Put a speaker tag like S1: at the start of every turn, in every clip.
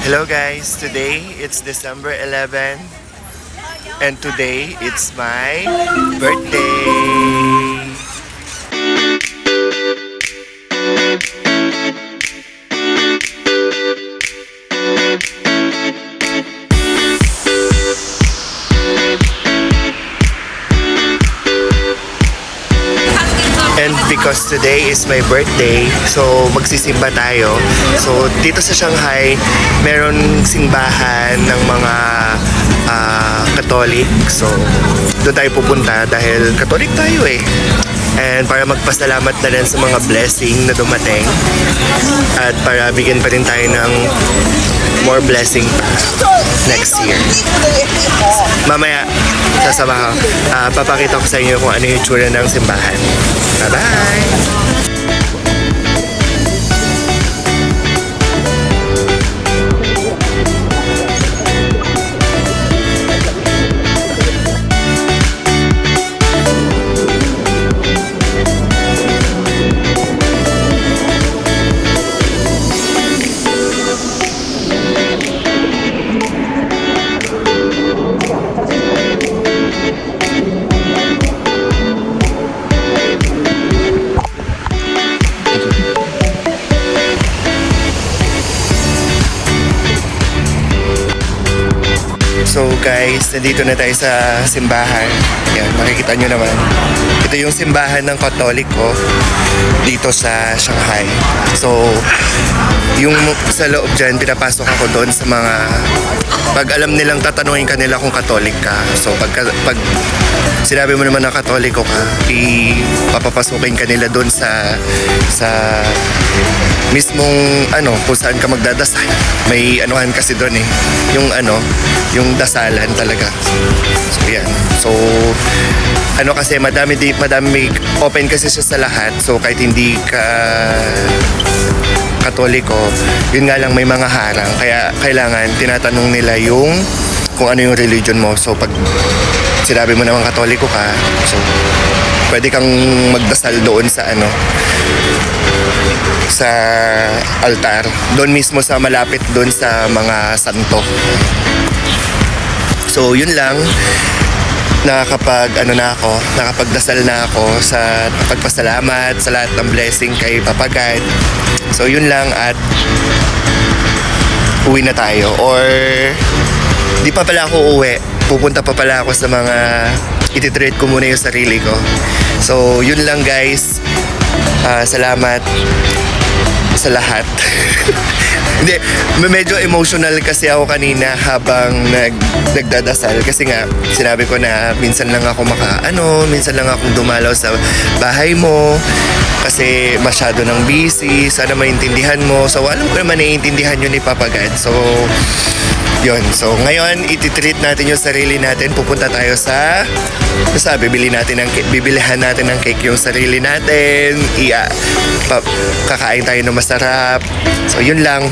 S1: Hello guys, today it's December 11 and today it's my birthday. And because today is my birthday, so magsisimba tayo. So dito sa Shanghai, meron simbahan ng mga Katolik. So doon tayo pupunta dahil Katolik tayo eh. And para magpasalamat na rin sa mga blessing na dumating. At para bigyan pa rin tayo ng more blessing pa next year. Mamaya, sasama ko. Papakita ko sa inyo kung ano yung tsura ng simbahan. Bye-bye! So guys, nandito na tayo sa simbahan. Yan, makikita nyo naman. Ito yung simbahan ng Katoliko dito sa Shanghai. So, yung sa loob dyan, pinapasok ako doon sa mga... Pag alam nilang tatanungin ka nila kung Katolik ka. So, pag sinabi mo naman na Katoliko ka, papapasukin ka nila doon sa mismong kung saan ka magdadasal. May anuhan kasi doon eh. Yung dasalan talaga. So yan. So kasi madami open kasi siya sa lahat. So kahit hindi ka Katoliko, yun nga lang may mga harang. Kaya kailangan tinatanong nila yung kung ano yung religion mo. So pag sinabi mo naman Katoliko ka, so pwede kang magdasal doon sa sa altar. Doon mismo sa malapit doon sa mga santo. So yun lang, nakapagdasal na ako sa pagpasalamat sa lahat ng blessing kay Papa God. So yun lang at uwi na tayo or di pa pala ako uwi. Pupunta pa pala ako sa mga ititreat ko muna yung sarili ko. So yun lang guys. Salamat sa lahat. Hindi, medyo emotional kasi ako kanina habang nagdadasal kasi nga sinabi ko na minsan lang ako minsan lang akong dumalaw sa bahay mo kasi masyado nang busy, sana maintindihan mo. So alam ko naman naiintindihan yun ni Papa God. So yun, so ngayon ititreat natin yung sarili natin. Pupunta tayo sa bibilihan natin ng cake yung sarili natin. Kakain tayo ng masarap. So yun lang,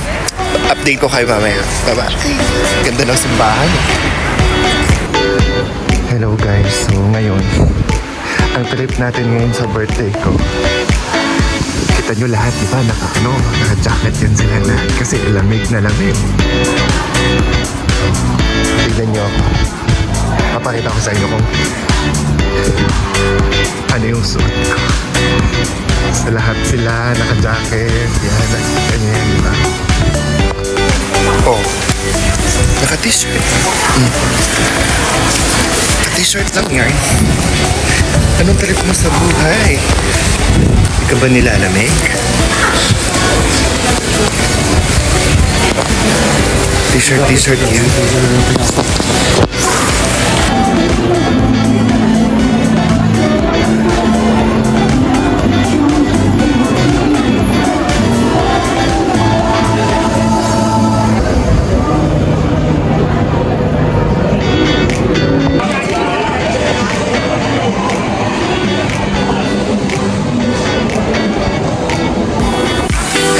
S1: update ko kayo mamaya. Bye-bye. Ganda ng simbahan. Hello guys, so ngayon ang trip natin ngayon sa birthday ko. Kita nyo lahat, di ba? Naka-jacket yan sila lahat kasi lamig na lamig. Tignan nyo ako. Papakita ko sa inyo kung ano yung suot ko. Sa lahat sila, naka-jacket. Yan, ganyan, di ba? Oh, naka-t-shirt. Naka-t-shirt lang yan. Anong trip mo sa buhay? Hindi ka ba nilalamig? T-shirt yan.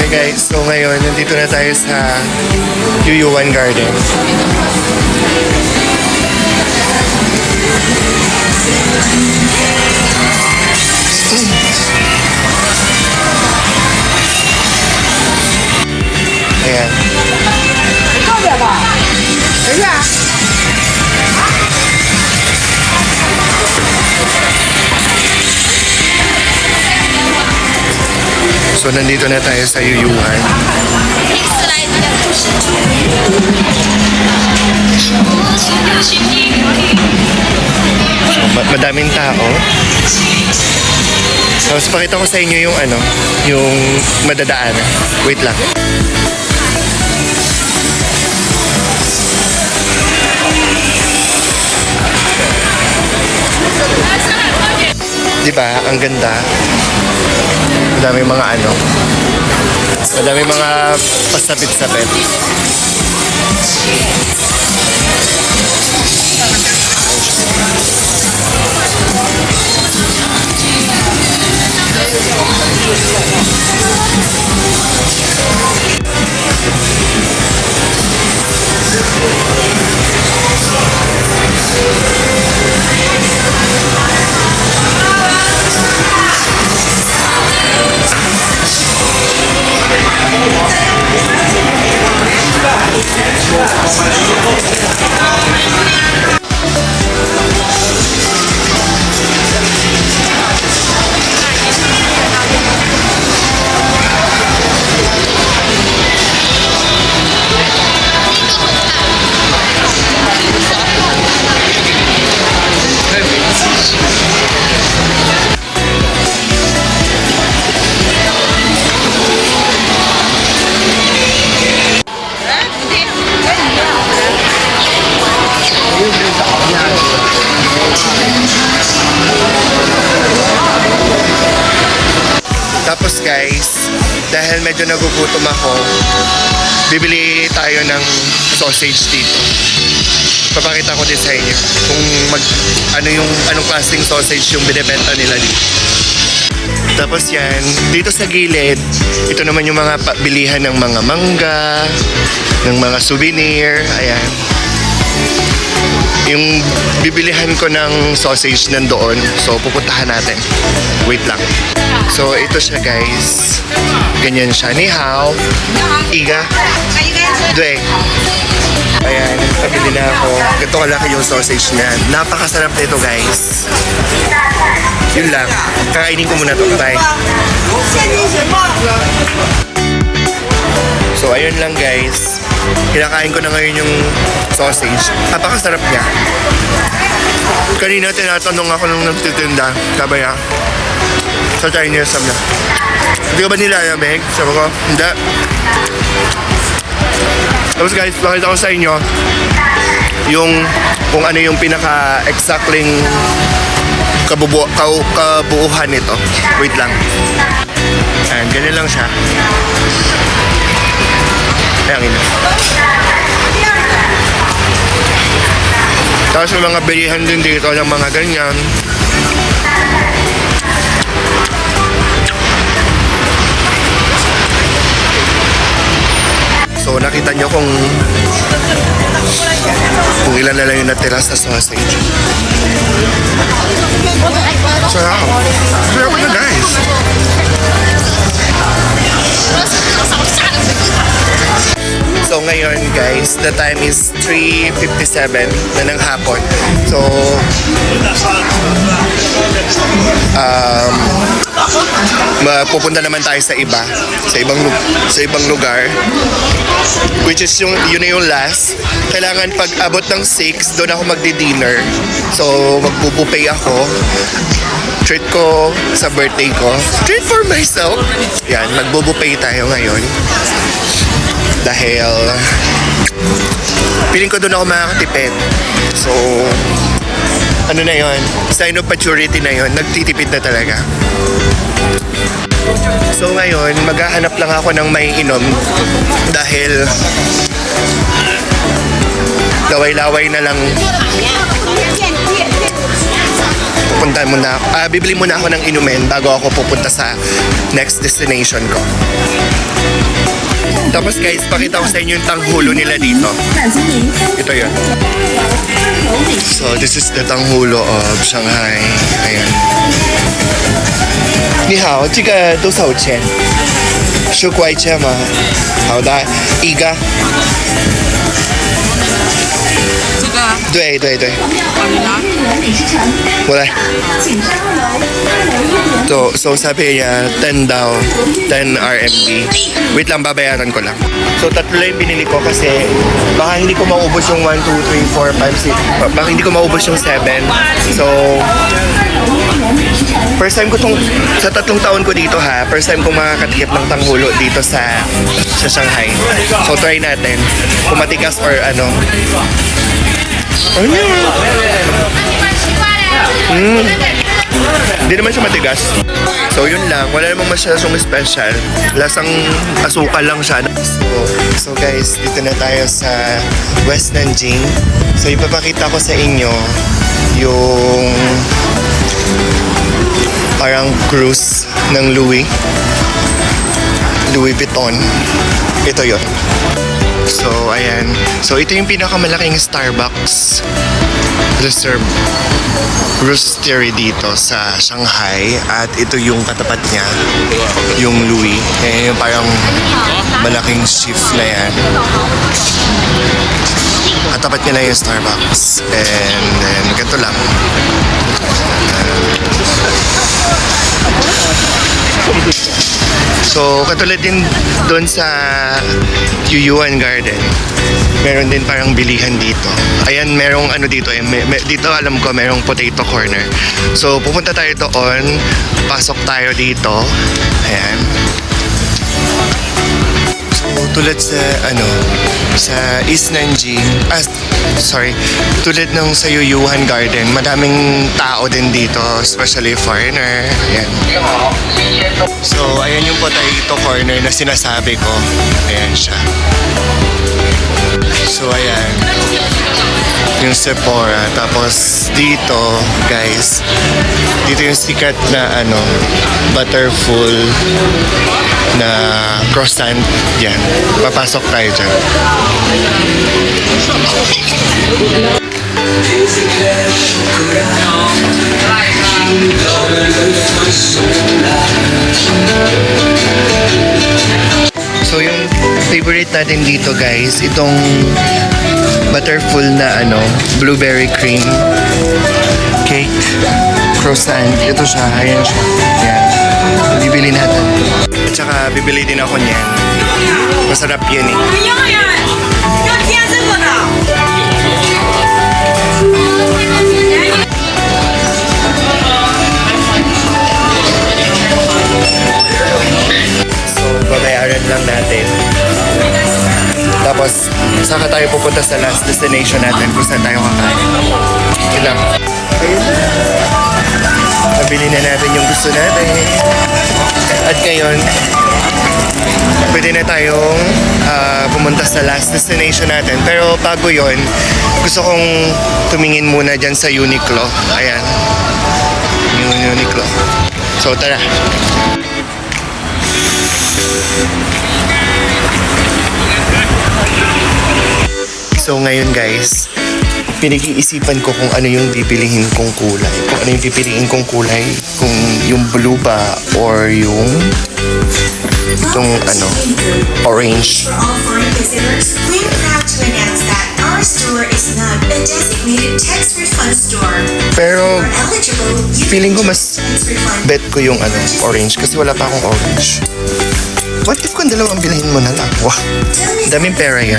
S1: Guys, so ngayon nandito na tayo sa Yuyuan Garden. Ayan. So, nandito na tayo sa Yuyuan. So, madaming tao. Tapos, pakita ko sa inyo yung yung madadaanan. Wait lang. Diba? Ang ganda. Madaming mga madaming mga pasabit-sabit. Tapos guys, dahil medyo nagugutom ako, bibili tayo ng sausage dito. Papakita ko din sa inyo kung anong klaseng sausage yung binibenta nila dito. Tapos yan, dito sa gilid, ito naman yung mga bilihan ng mga mangga, ng mga souvenir, ayan. Yung bibilihan ko ng sausage nandoon. So, pupuntahan natin. Wait lang. So, ito siya guys. Ganyan siya. Ni hao. Iga. Dwe. Ayan. Pabili na ako. Ganito kalaki yung sausage niya. Napakasarap nito guys. Yun lang. Kakainin ko muna to. Bye. So, ayun lang guys. Kinakain ko na ngayon yung sausage. Napakasarap niya. Kanina tinatanong ako nung nagtitinda. Sabi niya, sa Chinese sabi niya, hindi ka ba nilalamig? Sabi ko, hindi. Tapos guys, pakita ko sa inyo yung kung ano yung pinaka-exactly kabuuhan nito. Wait lang. Ayan, ganyan lang siya. Ayan, ina. Tapos may mga bilihan din dito ng mga ganyan. So nakita nyo kung ilan na lang yung natira sa sausage. Sarap. Sarap na guys. So ngayon guys, the time is 3:57 na ng hapon. So pupunta naman tayo sa ibang lugar, which is yun na yung last. Kailangan pag abot ng 6 doon ako magdi-dinner. So magpupupay ako. Treat ko sa birthday ko. Treat for myself. Yan, magbubupay tayo ngayon. Dahil feeling ko doon ako makakatipid. So ano na yon? Sign of maturity na yon. Nagtitipid na talaga. So ngayon, maghahanap lang ako ng may inom dahil laway-laway na lang. Pupuntahan muna ako. Bibili muna ako ng inumin bago ako pupunta sa next destination ko. Tapos guys, pakita ko sa inyo yung tanghulo nila dito. Ito yun. So this is the tanghulo of Shanghai. Ayan. 你好，这个多少钱？10块钱吗？好的，一个。
S2: 这个
S1: 对对对，
S2: 好你拿。
S1: 我来。So sabi niya, 10 daw, 10 RMB. Wait lang, babayaran ko lang. So, tatlo lang yung binili ko kasi baka hindi ko maubos yung 1, 2, 3, 4, 5, 6. Baka hindi ko maubos yung 7. So, first time ko sa 3 taon ko dito ha, first time ko makakatikip ng tanghulo dito sa Shanghai. So, try natin. Kung matigas or ano. Hindi naman siya matigas. So yun lang, wala namang masyadong special. Lasang asukal lang siya. So guys, dito na tayo sa West Nanjing. So ipapakita ko sa inyo yung parang cruise ng Louis Vuitton. Ito yun. So ayan. So ito yung pinakamalaking Starbucks Reserve Roastery dito sa Shanghai at ito yung katapat niya, yung Louis. Ayan yung parang malaking shift na yan. Katapat niya lang yung Starbucks. And then, ganito lang. So, katulad din doon sa Yuyuan Garden. Meron din parang bilihan dito. Ayan, merong ano dito eh. Dito alam ko merong potato corner. So, pupunta tayo doon. Pasok tayo dito. Ayan. So, tulad sa sa East Nanjing. Tulad ng sa Yuyuan Garden. Madaming tao din dito. Especially foreigner. Ayan. So, ayan yung potato corner na sinasabi ko. Ayan siya. So, ayan. Yung Sephora. Tapos, dito, guys, dito yung sikat na, butterfull na croissant. Yan. Papasok tayo dyan. So yung favorite natin dito guys, itong butterfull na blueberry cream cake croissant. Ito siya, ayan siya. Ayan. Bibili natin. At saka bibili din ako niyan. Masarap yan eh.
S3: 要接这个的。
S1: So, babayaran lang natin. Tapos, saka tayo pupunta sa last destination natin kung saan tayo kakain. Yun lang. Ayun na. Nabili na natin yung gusto natin. At ngayon, pwede na tayong pumunta sa last destination natin. Pero bago yon, gusto kong tumingin muna dyan sa Uniqlo. Ayan. Yung Uniqlo. So, tara. So ngayon guys, pinag-iisipan ko kung ano yung bibilihin kong kulay. Kung ano yung pipiliin kong kulay. Kung yung blue ba or yung itong orange.
S4: For all foreign visitors, we are proud to announce that our store is not a designated tax refund store.
S1: Pero
S4: For eligible, you
S1: feeling ko
S4: can
S1: mas
S4: tax refund.
S1: bet ko yung orange kasi wala pa akong orange. What if kung dalawang bilhin mo na lang? Wow, daming pera yan.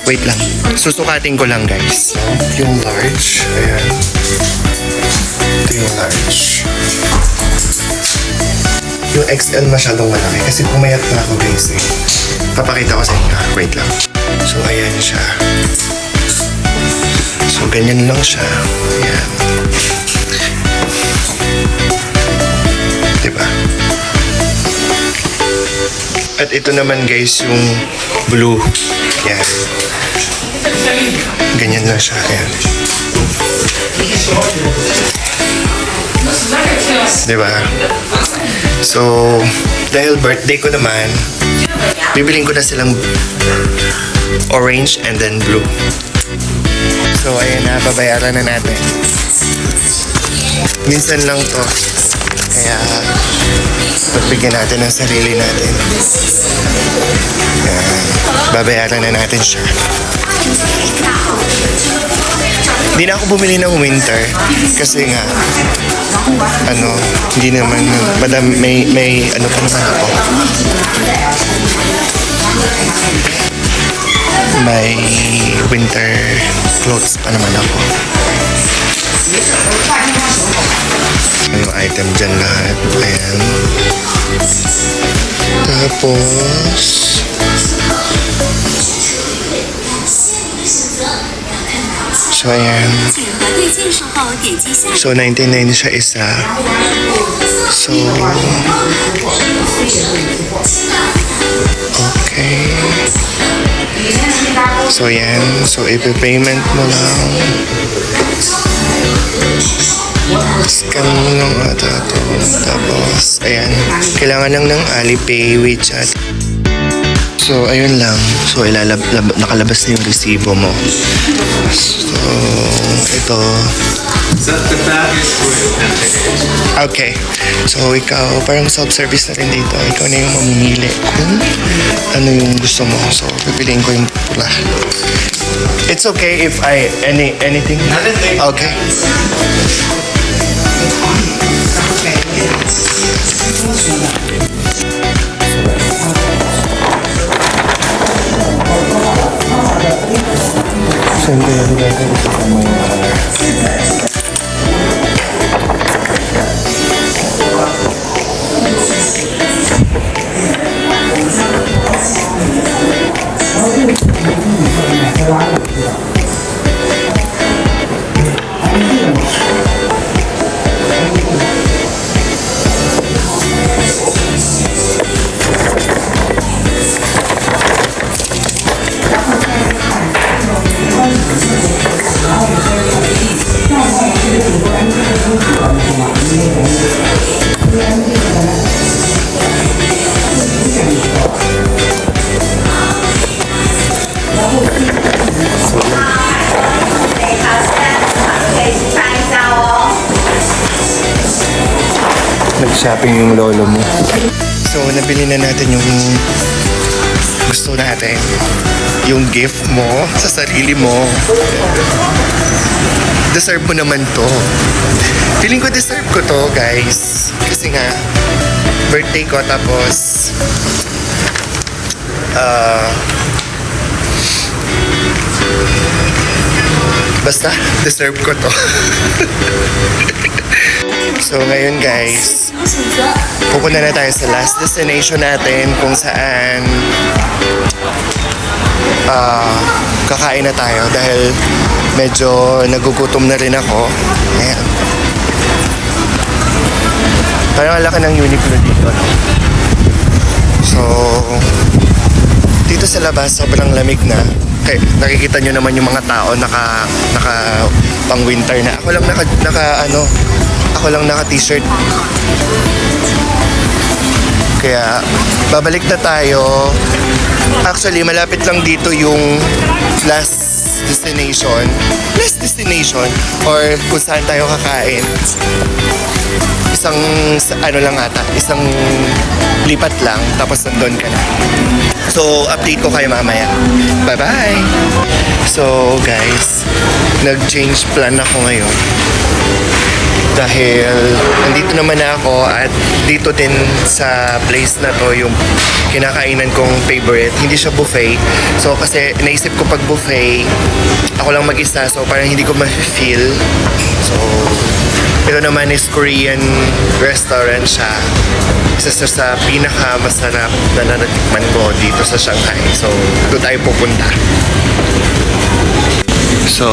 S1: Wait lang, susukatin ko lang guys. Yung large, ayan. Ito yung large. Yung XL masyadong malaki kasi pumayat na ako guys eh. Papakita ko sa inyo. Wait lang. So ayan siya. So ganyan lang siya. Ayan. Diba? At ito naman guys yung blue. Yan. Ganyan lang siya. Ayan. Diba? So, dahil birthday ko naman, bibiling ko na silang orange and then blue. So, ayan na. Babayaran na natin. Minsan lang to. Kaya, pagbigyan natin ng sarili natin. Yan. Babayaran na natin siya. Hindi na ako bumili ng winter kasi nga hindi naman madam may ano pa naman ako. May winter clothes pa naman ako. Yung item dyan lahat. Ayan. Tapos so ayan.
S2: 请核对介绍后点击下
S1: So 99 siya isa. So okay. So yan. So ipi-payment mo lang. Scan mo lang ata to. Tapos ayan. Kailangan lang ng Alipay, WeChat. So, ayun lang. So, nakalabas na yung resibo mo. So, ito. Okay. So, ikaw, parang self-service na rin dito. Ikaw na yung mamimili kung ano yung gusto mo. So, pipiliin ko yung pula. It's okay if anything? Okay. Saan kaya natin ito sa mga color? Nag-shopping yung lolo mo. So, nabili na natin yung gusto natin. Yung gift mo sa sarili mo. Deserve mo naman to. Feeling ko deserve ko to, guys. Kasi nga, birthday ko tapos basta, deserve ko to. So ngayon guys, pupunta na tayo sa last destination natin kung saan kakain na tayo dahil medyo nagugutom na rin ako. Ayan. Parang ang laki ng Uniqlo dito. No? So, dito sa labas sobrang lamig na. Okay, nakikita nyo naman yung mga tao naka pang winter na. Ako lang naka t-shirt. Kaya babalik na tayo. Actually, malapit lang dito yung last destination or kung saan tayo kakain. Isang isang lipat lang tapos nandun ka na. So, update ko kayo mamaya. Bye-bye! So, guys, nag-change plan ako ngayon. Dahil nandito naman ako at dito din sa place na to yung kinakainan kong favorite. Hindi siya buffet. So, kasi naisip ko pag buffet, ako lang mag-isa. So, parang hindi ko ma-feel. So, ito naman is Korean restaurant siya. Isa sa pinaka-masarap na natikman ko dito sa Shanghai. So, doon tayo pupunta. So,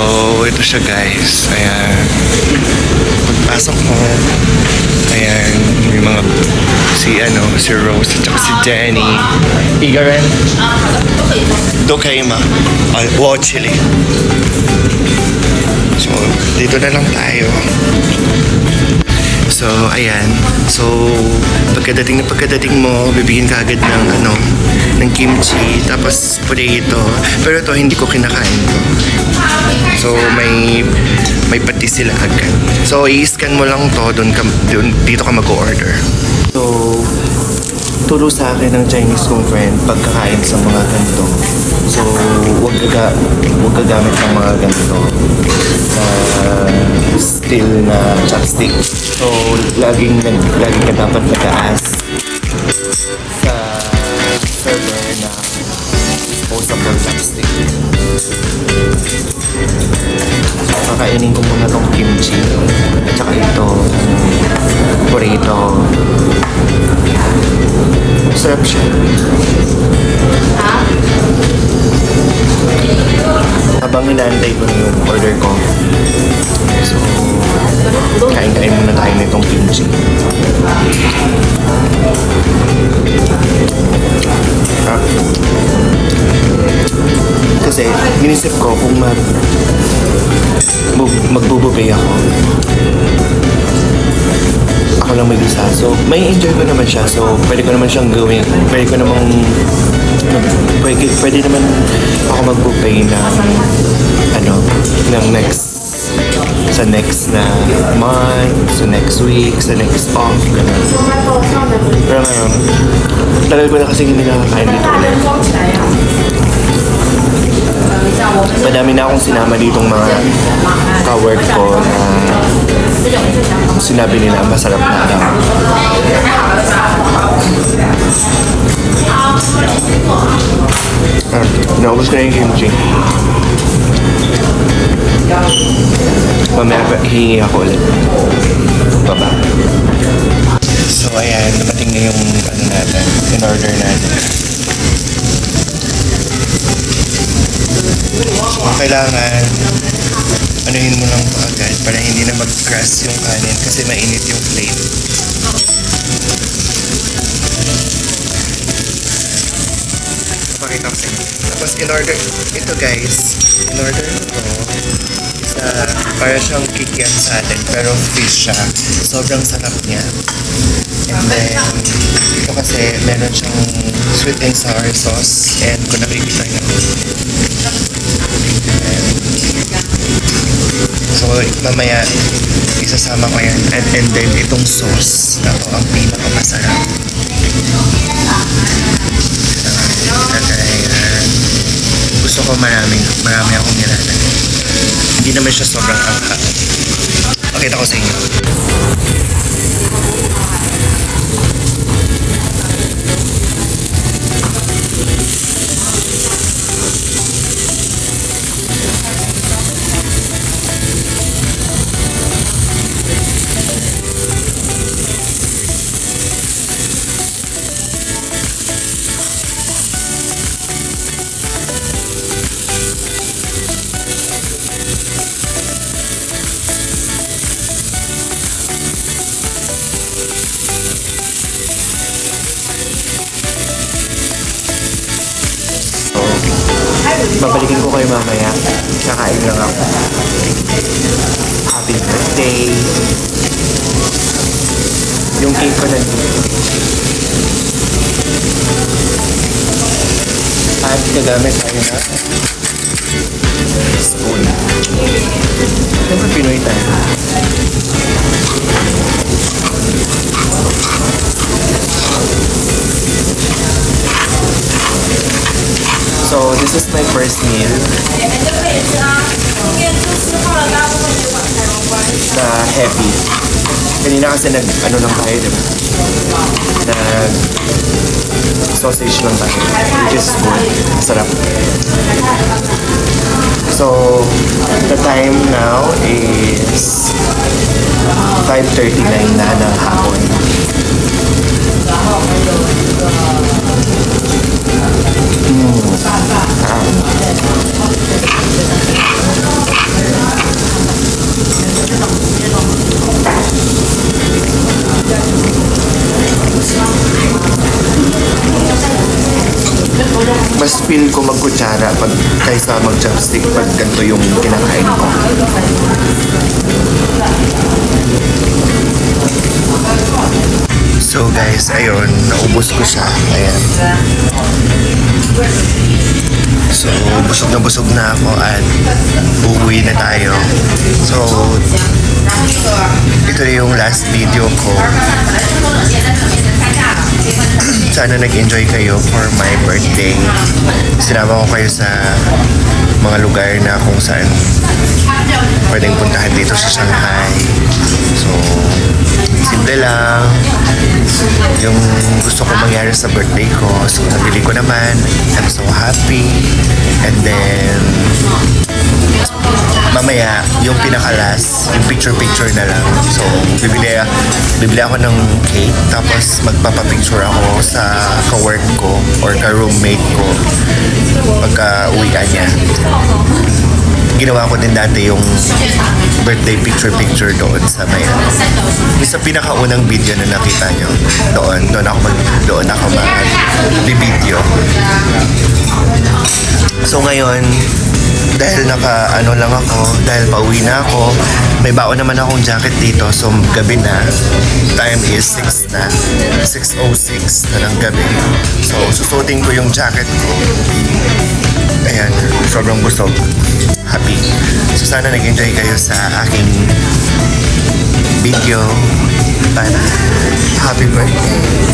S1: ito siya guys. Ayan. Pagpasok mo, ayan, may mga si Rose at saka si Jenny. Igaren? Dokayma. Wow, chili. So, dito na lang tayo. So, ayan. So, pagkadating mo, bibigyan ka agad ng kimchi, tapos potato. Pero ito, hindi ko kinakain to. So, may may patis sila agad. So, i-scan mo lang to, dito ka mag-order. So, turo sa akin ng Chinese kong friend pagkakain sa mga ganito. So, huwag gagamit ng mga ganito na steel na chopstick. So, laging ka dapat nag-ask sa server na disposable chopstick. So, kakainin ko muna tong kimchi at saka ito burrito. Sarap siya. Habang inaantay ko na yung order ko. So, kain-kain muna tayo nitong kimchi. Ah. Kasi, minisip ko kung magbububay ako lang mag-isa. So, may enjoy ko naman siya. So, pwede ko naman siyang gawin. Pwede naman ako mag-buffet ng sa next na month, sa next week, sa next off, gano'n. Pero ngayon, tagal ko na kasi hindi nakakain dito ulit. Madami na akong sinama ditong mga ka-work ko na sinabi nila masarap na daw. Naubos ko na yung kimchi. Mamaya hihingi ako ulit. Baba. So ayan, dumating na yung in-order natin. Kailangan anuhin mo lang po agad para hindi na mag-crash yung kanin kasi mainit yung flame. Pakita ko sa inyo. Tapos in-order, ito guys, in-order ko to. Para siyang kikiam sa atin pero fish siya. Sobrang sarap niya. And then, ito kasi meron siyang sweet and sour sauce and kung nakikita nyo. So, mamaya, isasama ko yan. And then, itong sauce na to ang pinakamasarap. Gusto ko marami akong nilalagay. Hindi naman siya sobrang angka. Pakita ko sa inyo. Babalikin ko kayo mamaya. Kakain lang ako. Happy birthday. Yung cake ko nandito. At gagamit tayo na spoon. Siyempre Pinoy tayo. So, this is my first meal na heavy. Kanina kasi lang tayo, diba? Sausage lang tayo, which is good. Sarap. So, the time now is 5:39 na ng hapon. Mas feel ko magkutsara kaysa mag-chopstick pag ganito yung kinakain ko. So guys, ayun, naubos ko siya. Ayan. So, busog na ako at uuwi na tayo. So, ito na yung last video ko. Sana nag-enjoy kayo for my birthday. Sinama ko kayo sa mga lugar na kung saan pwedeng puntahan dito sa Shanghai. So, simple lang. Yung gusto ko mangyari sa birthday ko. So, nabili ko naman. I'm so happy. And then, mamaya, yung pinakalas, yung picture-picture na lang. So, bibili ako ng cake, tapos magpapapicture ako sa ka-work ko or ka-roommate ko pagka uwian niya. Ginawa ko din dati yung birthday picture-picture doon sa bayan. Yung sa pinakaunang video na nakita nyo, doon ako mag-video. So ngayon, dahil dahil pauwi na ako, may baon naman akong jacket dito, so gabi na, time is 6 na, 6:06 na ng gabi. So susutin ko yung jacket ko. Ayan, sobrang busog. Happy. So sana nag-enjoy kayo sa aking video. Bye. Happy birthday.